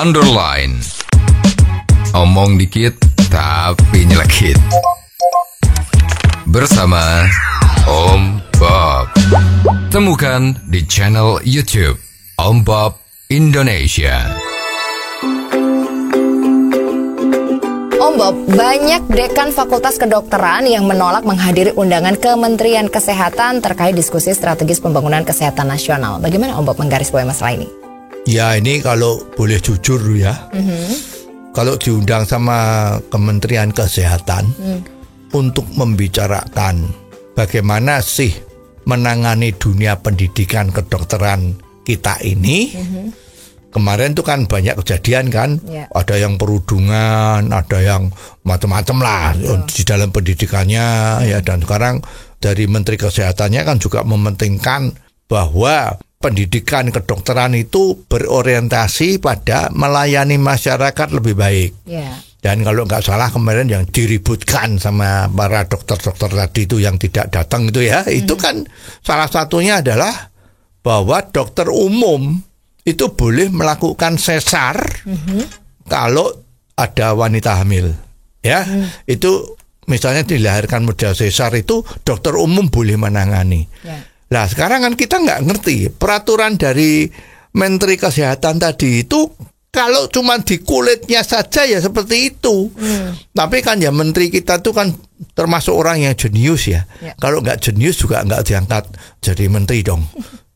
underline. Omong dikit tapi nyelekit. Bersama Om Bob. Temukan di channel YouTube Om Bob Indonesia. Om Bob, banyak dekan Fakultas Kedokteran yang menolak menghadiri undangan Kementerian Kesehatan terkait diskusi strategis pembangunan kesehatan nasional. Bagaimana Om Bob menggarisbawahi masalah ini? Ya, ini kalau boleh jujur ya, kalau diundang sama Kementerian Kesehatan untuk membicarakan bagaimana sih menangani dunia pendidikan kedokteran kita ini. Kemarin tuh kan banyak kejadian kan, ada yang perundungan, ada yang macam-macam lah di dalam pendidikannya ya. Dan sekarang dari Menteri Kesehatannya kan juga mementingkan bahwa pendidikan kedokteran itu berorientasi pada melayani masyarakat lebih baik. Dan kalau nggak salah kemarin yang diributkan sama para dokter-dokter tadi itu yang tidak datang itu ya, itu kan salah satunya adalah bahwa dokter umum itu boleh melakukan sesar kalau ada wanita hamil, ya. Itu misalnya dilahirkan model sesar itu dokter umum boleh menangani. Nah sekarang kan kita nggak ngerti peraturan dari Menteri Kesehatan tadi itu. Kalau cuma di kulitnya saja ya seperti itu. Tapi kan ya menteri kita tuh kan termasuk orang yang jenius ya. Kalau nggak jenius juga nggak diangkat jadi menteri dong.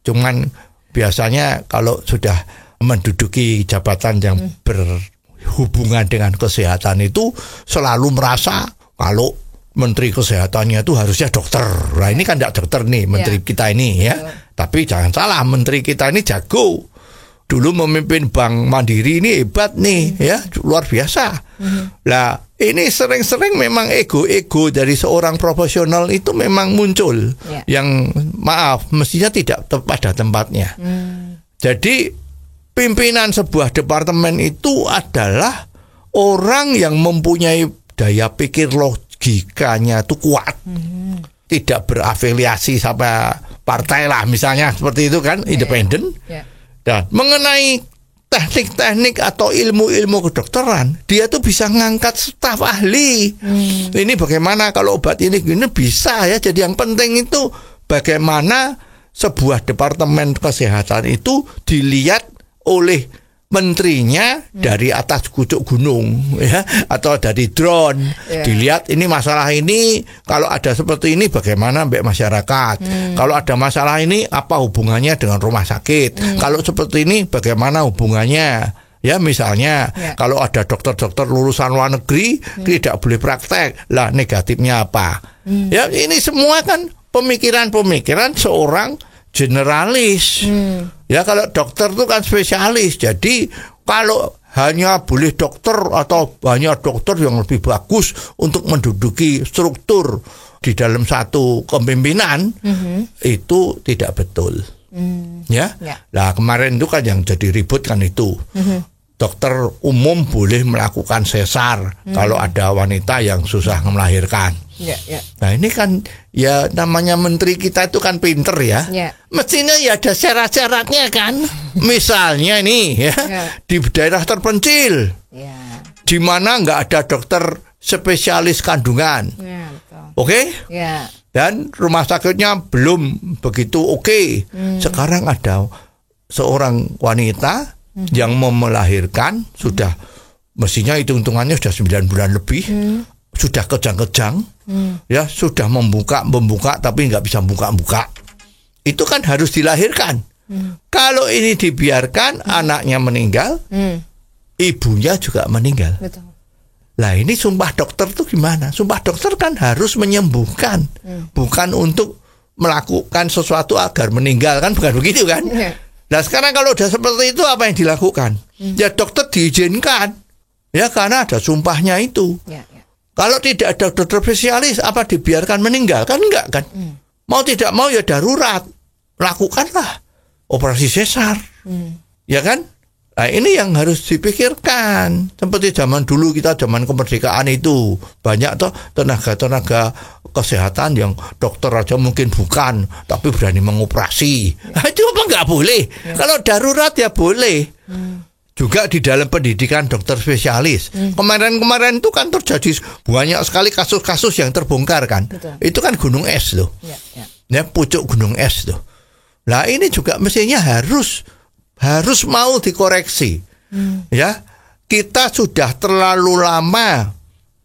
Cuman biasanya kalau sudah menduduki jabatan yang berhubungan dengan kesehatan itu selalu merasa kalau menteri kesehatannya itu harusnya dokter. Nah ini kan nggak dokter nih menteri kita ini ya. Tapi jangan salah, menteri kita ini jago. Dulu memimpin Bank Mandiri ini hebat nih ya, luar biasa. Lah ini sering-sering memang ego-ego dari seorang profesional itu memang muncul yang maaf mestinya tidak pada tempatnya. Jadi pimpinan sebuah departemen itu adalah orang yang mempunyai daya pikir logikanya itu kuat. Tidak berafiliasi sama partai lah misalnya seperti itu kan, independen. Dan mengenai teknik-teknik atau ilmu-ilmu kedokteran, dia tuh bisa ngangkat staf ahli. Ini bagaimana kalau obat ini bisa ya. Jadi yang penting itu bagaimana sebuah departemen kesehatan itu dilihat oleh menterinya dari atas pucuk gunung ya, atau dari drone. Dilihat ini masalah ini, kalau ada seperti ini bagaimana mbak masyarakat. Kalau ada masalah ini apa hubungannya dengan rumah sakit. Kalau seperti ini bagaimana hubungannya. Ya misalnya kalau ada dokter-dokter lulusan luar negeri tidak boleh praktek. Lah negatifnya apa? Ya ini semua kan pemikiran-pemikiran seorang generalis. Ya kalau dokter itu kan spesialis. Jadi kalau hanya boleh dokter atau banyak dokter yang lebih bagus untuk menduduki struktur di dalam satu kepemimpinan, itu tidak betul. Ya. Nah kemarin itu kan yang jadi ribut kan itu. Dokter umum boleh melakukan sesar kalau ada wanita yang susah melahirkan. Nah ini kan ya namanya menteri kita itu kan pinter ya. Mestinya ya ada syarat-syaratnya kan. Misalnya nih ya, di daerah terpencil, di mana nggak ada dokter spesialis kandungan, dan rumah sakitnya belum begitu oke. Sekarang ada seorang wanita yang mau melahirkan sudah mestinya hitung-hitungannya sudah 9 bulan lebih. Sudah kejang-kejang, ya sudah membuka tapi nggak bisa buka-buka. Itu kan harus dilahirkan. Kalau ini dibiarkan, anaknya meninggal, ibunya juga meninggal. Lah ini sumpah dokter tuh gimana? Sumpah dokter kan harus menyembuhkan, bukan untuk melakukan sesuatu agar meninggal kan, bukan begitu kan? Nah sekarang kalau udah seperti itu apa yang dilakukan? Ya dokter diizinkan, ya karena ada sumpahnya itu. Kalau tidak ada dokter spesialis, apa dibiarkan meninggal? Kan enggak kan? Mau tidak mau ya darurat. Lakukanlah operasi sesar. Ya kan? Nah ini yang harus dipikirkan. Seperti zaman dulu kita, zaman kemerdekaan itu. Banyak toh tenaga-tenaga kesehatan yang dokter aja mungkin bukan, tapi berani mengoperasi. Nah, itu apa enggak boleh? Kalau darurat ya boleh. juga di dalam pendidikan dokter spesialis. Kemarin-kemarin itu kan terjadi banyak sekali kasus-kasus yang terbongkar kan. Betul. Itu kan gunung es loh. Ya, pucuk gunung es loh. Nah ini juga mestinya harus mau dikoreksi. Ya, kita sudah terlalu lama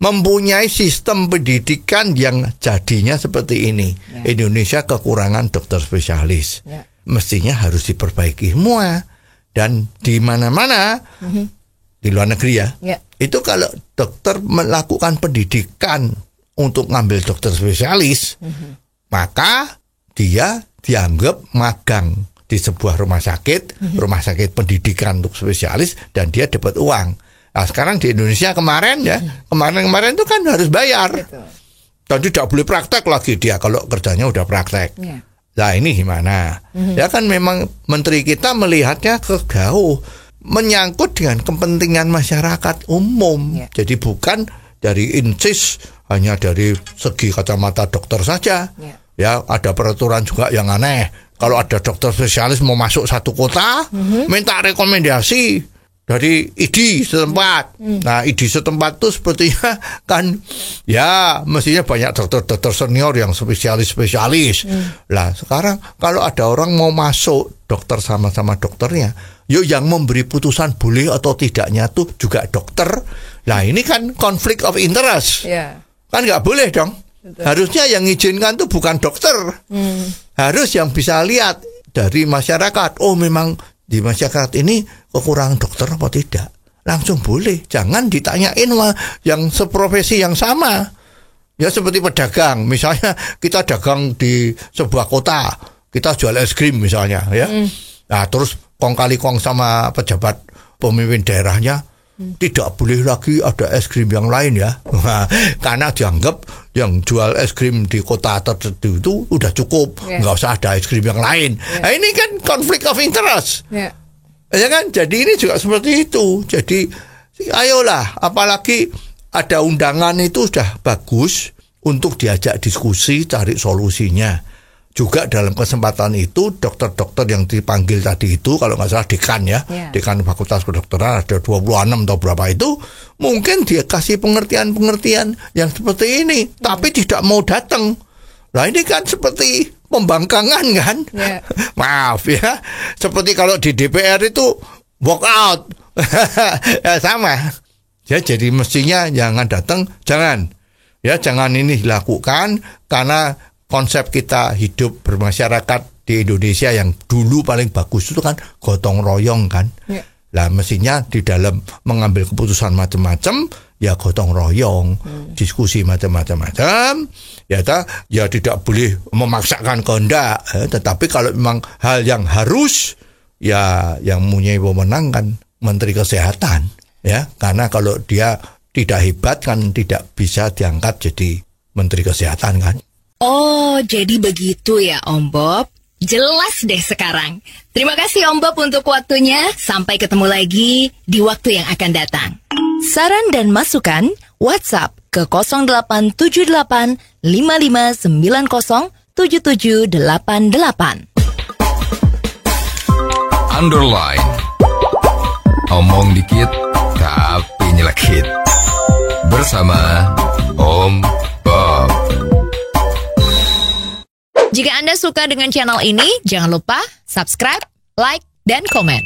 mempunyai sistem pendidikan yang jadinya seperti ini. Indonesia kekurangan dokter spesialis. Mestinya harus diperbaiki semua. Dan di mana-mana di luar negeri ya, itu kalau dokter melakukan pendidikan untuk ngambil dokter spesialis, maka dia dianggap magang di sebuah rumah sakit pendidikan untuk spesialis, dan dia dapat uang. Nah sekarang di Indonesia kemarin itu kan harus bayar. Betul. Dan tidak boleh praktek lagi dia kalau kerjanya udah praktek. Nah ini gimana? Ya kan memang menteri kita melihatnya kejauh, menyangkut dengan kepentingan masyarakat umum. Jadi bukan dari insis hanya dari segi kacamata dokter saja. Ya ada peraturan juga yang aneh. Kalau ada dokter spesialis mau masuk satu kota, minta rekomendasi dari ID setempat. Nah, ID setempat itu sepertinya kan ya mestinya banyak dokter-dokter senior yang spesialis-spesialis. Lah, sekarang kalau ada orang mau masuk dokter sama-sama dokternya, yang memberi putusan boleh atau tidaknya tuh juga dokter. Nah, ini kan conflict of interest. Kan nggak boleh dong. Betul. Harusnya yang izinkan tuh bukan dokter. Harus yang bisa lihat dari masyarakat. Oh, memang di masyarakat ini kekurangan dokter apa tidak, langsung boleh. Jangan ditanyain yang seprofesi yang sama. Ya seperti pedagang, misalnya kita dagang di sebuah kota, kita jual es krim misalnya, ya. Nah terus kong kali kong sama pejabat pemimpin daerahnya, tidak boleh lagi ada es krim yang lain ya, karena dianggap yang jual es krim di kota tertentu itu udah cukup, nggak usah ada es krim yang lain. Nah, ini kan conflict of interest, ya kan? Jadi ini juga seperti itu. Jadi ayolah, apalagi ada undangan itu sudah bagus untuk diajak diskusi, cari solusinya. Juga dalam kesempatan itu dokter-dokter yang dipanggil tadi itu, kalau nggak salah dekan ya, dekan fakultas kedokteran ada 26 atau berapa itu, mungkin dia kasih pengertian-pengertian yang seperti ini, tapi tidak mau datang. Nah ini kan seperti pembangkangan kan, maaf ya, seperti kalau di DPR itu walk out, ya, sama. Ya jadi mestinya jangan datang, jangan ini dilakukan, karena konsep kita hidup bermasyarakat di Indonesia yang dulu paling bagus itu kan gotong royong kan. Lah mestinya di dalam mengambil keputusan macam-macam ya gotong royong, diskusi macam-macam. Ya tidak boleh memaksakan kehendak, tetapi kalau memang hal yang harus, ya yang mempunyai wewenang kan Menteri Kesehatan, ya. Karena kalau dia tidak hebat kan tidak bisa diangkat jadi Menteri Kesehatan kan. Oh, jadi begitu ya Om Bob. Jelas deh sekarang. Terima kasih Om Bob untuk waktunya. Sampai ketemu lagi di waktu yang akan datang. Saran dan masukan WhatsApp ke 0878 5590 7788. Underline. Omong dikit tapi nyelekit. Bersama Om Bob. Jika Anda suka dengan channel ini, jangan lupa subscribe, like, dan komen.